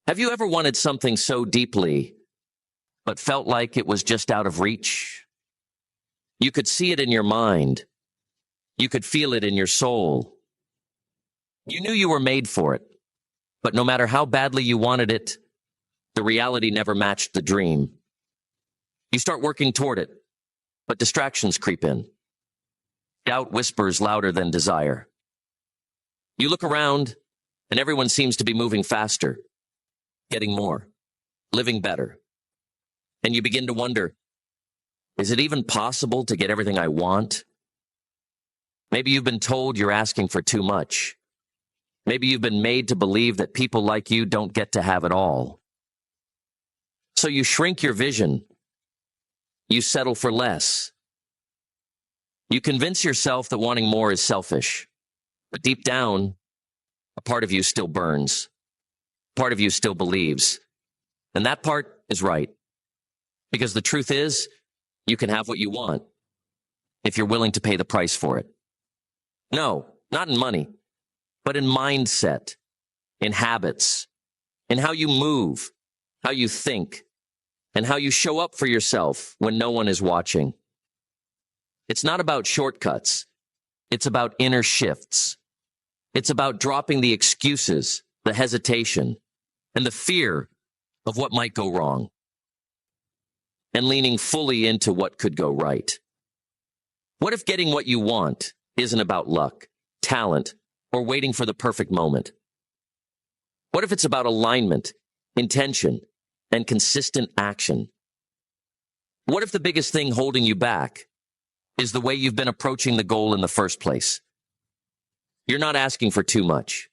Have you ever wanted something so deeply, but felt like it was just out of reach? You could see it in your mind. You could feel it in your soul. You knew you were made for it, but no matter how badly you wanted it, the reality never matched the dream. You start working toward it, but distractions creep in. Doubt whispers louder than desire. You look around, and everyone seems to be moving faster, getting more, living better. And you begin to wonder, is it even possible to get everything I want? Maybe you've been told you're asking for too much. Maybe you've been made to believe that people like you don't get to have it all. So you shrink your vision. You settle for less. You convince yourself that wanting more is selfish. But deep down, a part of you still burns. Part of you still believes. And that part is right. Because the truth is, you can have what you want if you're willing to pay the price for it. No, not in money, but in mindset, in habits, in how you move, how you think, and how you show up for yourself when no one is watching. It's not about shortcuts. It's about inner shifts. It's about dropping the excuses, the hesitation, and the fear of what might go wrong, and leaning fully into what could go right. What if getting what you want isn't about luck, talent, or waiting for the perfect moment? What if it's about alignment, intention, and consistent action? What if the biggest thing holding you back is the way you've been approaching the goal in the first place? You're not asking for too much.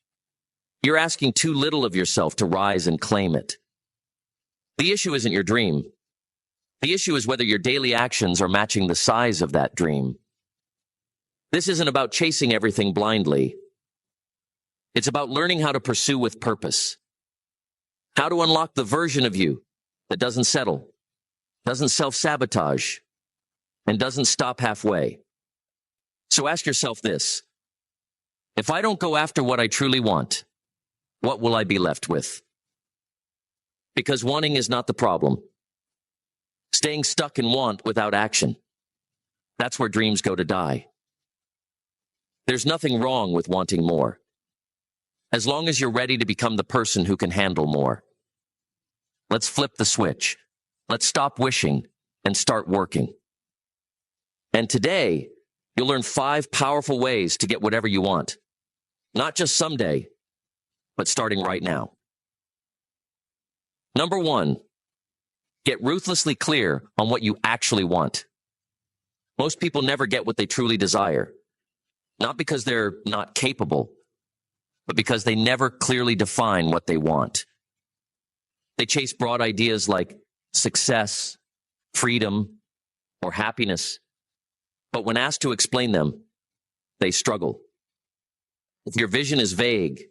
You're asking too little of yourself to rise and claim it. The issue isn't your dream. The issue is whether your daily actions are matching the size of that dream. This isn't about chasing everything blindly. It's about learning how to pursue with purpose. How to unlock the version of you that doesn't settle, doesn't self-sabotage, and doesn't stop halfway. So ask yourself this: if I don't go after what I truly want, what will I be left with? Because wanting is not the problem. Staying stuck in want without action, that's where dreams go to die. There's nothing wrong with wanting more, as long as you're ready to become the person who can handle more. Let's flip the switch. Let's stop wishing and start working. And today, you'll learn 5 powerful ways to get whatever you want. Not just someday, but starting right now. Number 1, get ruthlessly clear on what you actually want. Most people never get what they truly desire, not because they're not capable, but because they never clearly define what they want. They chase broad ideas like success, freedom, or happiness, but when asked to explain them, they struggle. If your vision is vague,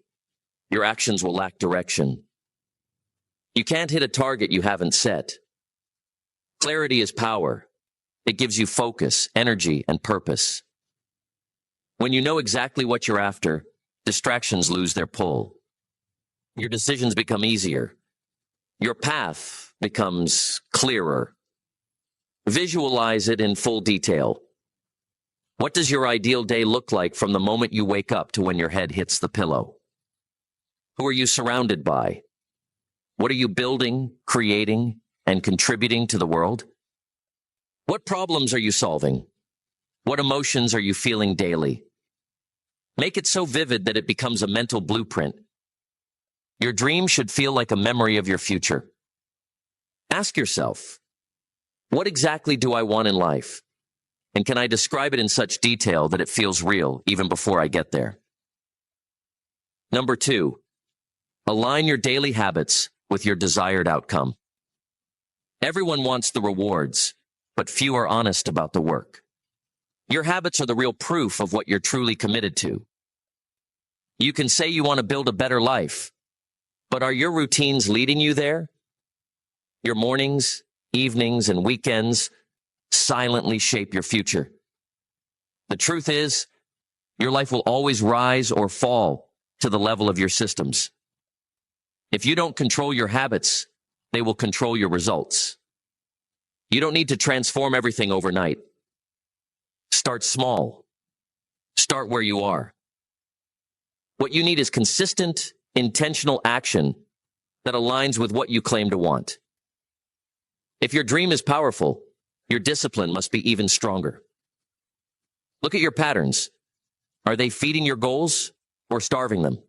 your actions will lack direction. You can't hit a target you haven't set. Clarity is power. It gives you focus, energy, and purpose. When you know exactly what you're after, distractions lose their pull. Your decisions become easier. Your path becomes clearer. Visualize it in full detail. What does your ideal day look like from the moment you wake up to when your head hits the pillow? Who are you surrounded by? What are you building, creating, and contributing to the world? What problems are you solving? What emotions are you feeling daily? Make it so vivid that it becomes a mental blueprint. Your dream should feel like a memory of your future. Ask yourself, what exactly do I want in life? And can I describe it in such detail that it feels real even before I get there? Number 2, align your daily habits with your desired outcome. Everyone wants the rewards, but few are honest about the work. Your habits are the real proof of what you're truly committed to. You can say you want to build a better life, but are your routines leading you there? Your mornings, evenings, and weekends silently shape your future. The truth is, your life will always rise or fall to the level of your systems. If you don't control your habits, they will control your results. You don't need to transform everything overnight. Start small. Start where you are. What you need is consistent, intentional action that aligns with what you claim to want. If your dream is powerful, your discipline must be even stronger. Look at your patterns. Are they feeding your goals or starving them?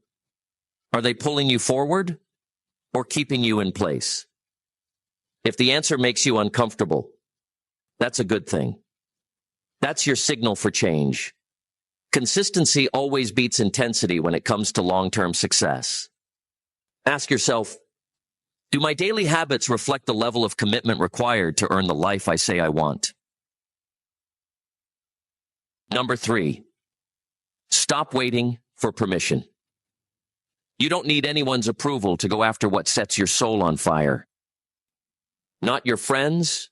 Are they pulling you forward or keeping you in place? If the answer makes you uncomfortable, that's a good thing. That's your signal for change. Consistency always beats intensity when it comes to long-term success. Ask yourself, do my daily habits reflect the level of commitment required to earn the life I say I want? Number 3, stop waiting for permission. You don't need anyone's approval to go after what sets your soul on fire. Not your friends,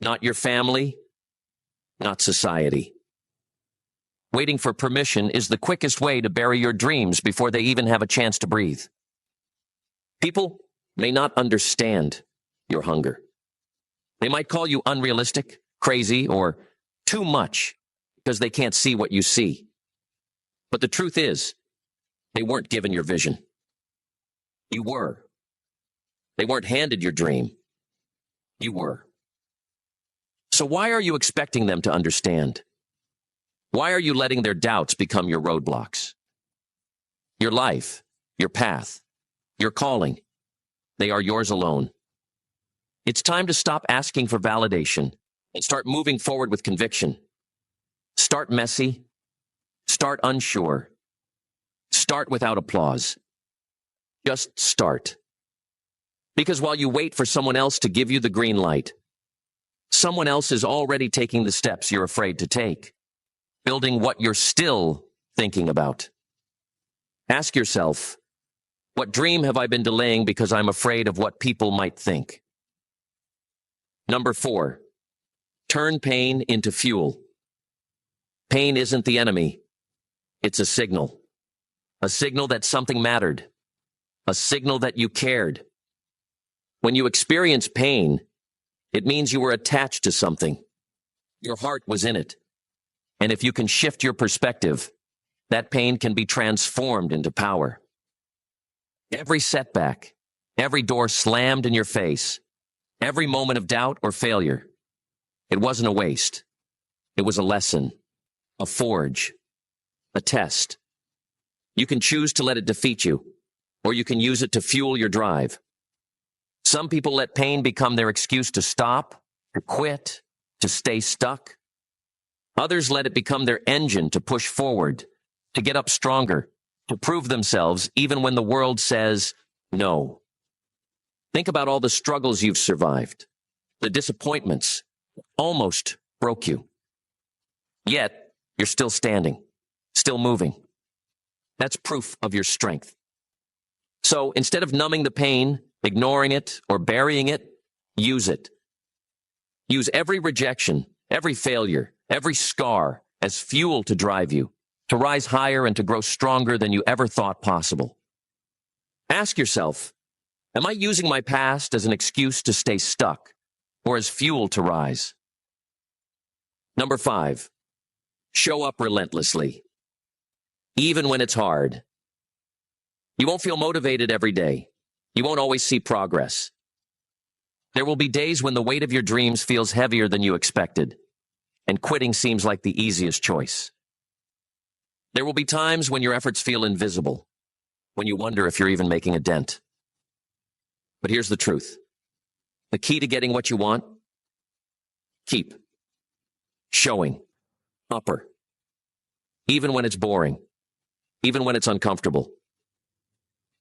not your family, not society. Waiting for permission is the quickest way to bury your dreams before they even have a chance to breathe. People may not understand your hunger. They might call you unrealistic, crazy, or too much because they can't see what you see. But the truth is, they weren't given your vision. You were. They weren't handed your dream. You were. So why are you expecting them to understand? Why are you letting their doubts become your roadblocks? Your life, your path, your calling, they are yours alone. It's time to stop asking for validation and start moving forward with conviction. Start messy. Start unsure. Start without applause. Just start. Because while you wait for someone else to give you the green light, someone else is already taking the steps you're afraid to take, building what you're still thinking about. Ask yourself, what dream have I been delaying because I'm afraid of what people might think? Number 4, turn pain into fuel. Pain isn't the enemy. It's a signal. A signal that something mattered. A signal that you cared. When you experience pain, it means you were attached to something. Your heart was in it. And if you can shift your perspective, that pain can be transformed into power. Every setback, every door slammed in your face, every moment of doubt or failure, it wasn't a waste. It was a lesson, a forge, a test. You can choose to let it defeat you, or you can use it to fuel your drive. Some people let pain become their excuse to stop, to quit, to stay stuck. Others let it become their engine to push forward, to get up stronger, to prove themselves even when the world says no. Think about all the struggles you've survived, the disappointments that almost broke you. Yet, you're still standing, still moving. That's proof of your strength. So instead of numbing the pain, ignoring it, or burying it, use it. Use every rejection, every failure, every scar as fuel to drive you, to rise higher and to grow stronger than you ever thought possible. Ask yourself, am I using my past as an excuse to stay stuck or as fuel to rise? Number 5, show up relentlessly, even when it's hard. You won't feel motivated every day. You won't always see progress. There will be days when the weight of your dreams feels heavier than you expected, and quitting seems like the easiest choice. There will be times when your efforts feel invisible, when you wonder if you're even making a dent. But here's the truth. The key to getting what you want? Keep showing upper. Even when it's boring. Even when it's uncomfortable.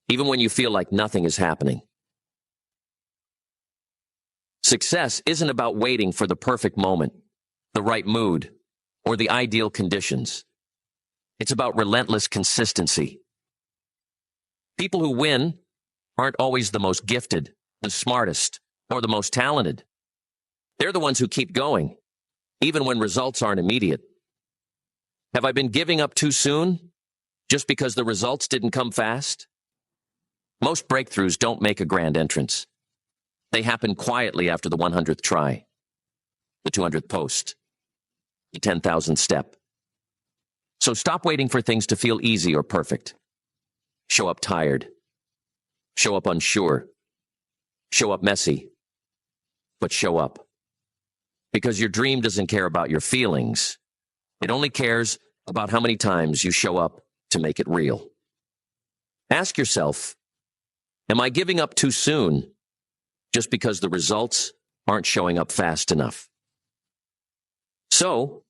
Even when you feel like nothing is happening. Success isn't about waiting for the perfect moment, the right mood, or the ideal conditions. It's about relentless consistency. People who win aren't always the most gifted, the smartest, or the most talented. They're the ones who keep going, even when results aren't immediate. Have I been giving up too soon, just because the results didn't come fast? Most breakthroughs don't make a grand entrance. They happen quietly after the 100th try, the 200th post, the 10,000th step. So stop waiting for things to feel easy or perfect. Show up tired. Show up unsure. Show up messy. But show up. Because your dream doesn't care about your feelings. It only cares about how many times you show up to make it real. Ask yourself, am I giving up too soon just because the results aren't showing up fast enough? So,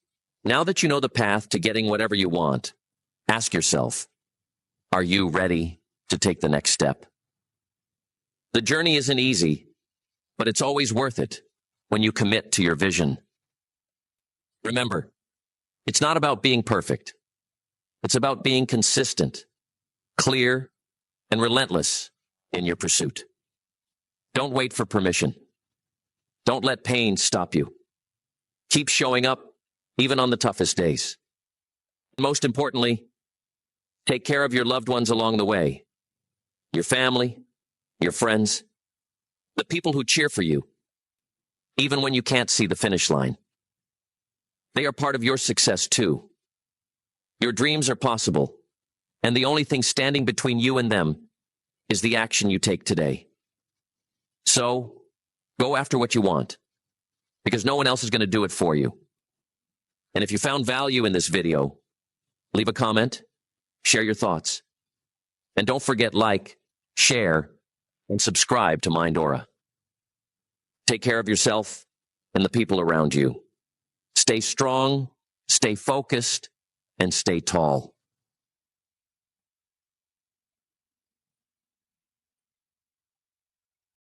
now that you know the path to getting whatever you want, ask yourself, are you ready to take the next step? The journey isn't easy, but it's always worth it when you commit to your vision. Remember, it's not about being perfect. It's about being consistent, clear, and relentless in your pursuit. Don't wait for permission. Don't let pain stop you. Keep showing up, even on the toughest days. Most importantly, take care of your loved ones along the way. Your family, your friends, the people who cheer for you, even when you can't see the finish line. They are part of your success too. Your dreams are possible, and the only thing standing between you and them is the action you take today. So, go after what you want, because no one else is going to do it for you. And if you found value in this video, leave a comment, share your thoughts, and don't forget like, share, and subscribe to Mind Aura. Take care of yourself and the people around you. Stay strong, stay focused, and stay tall.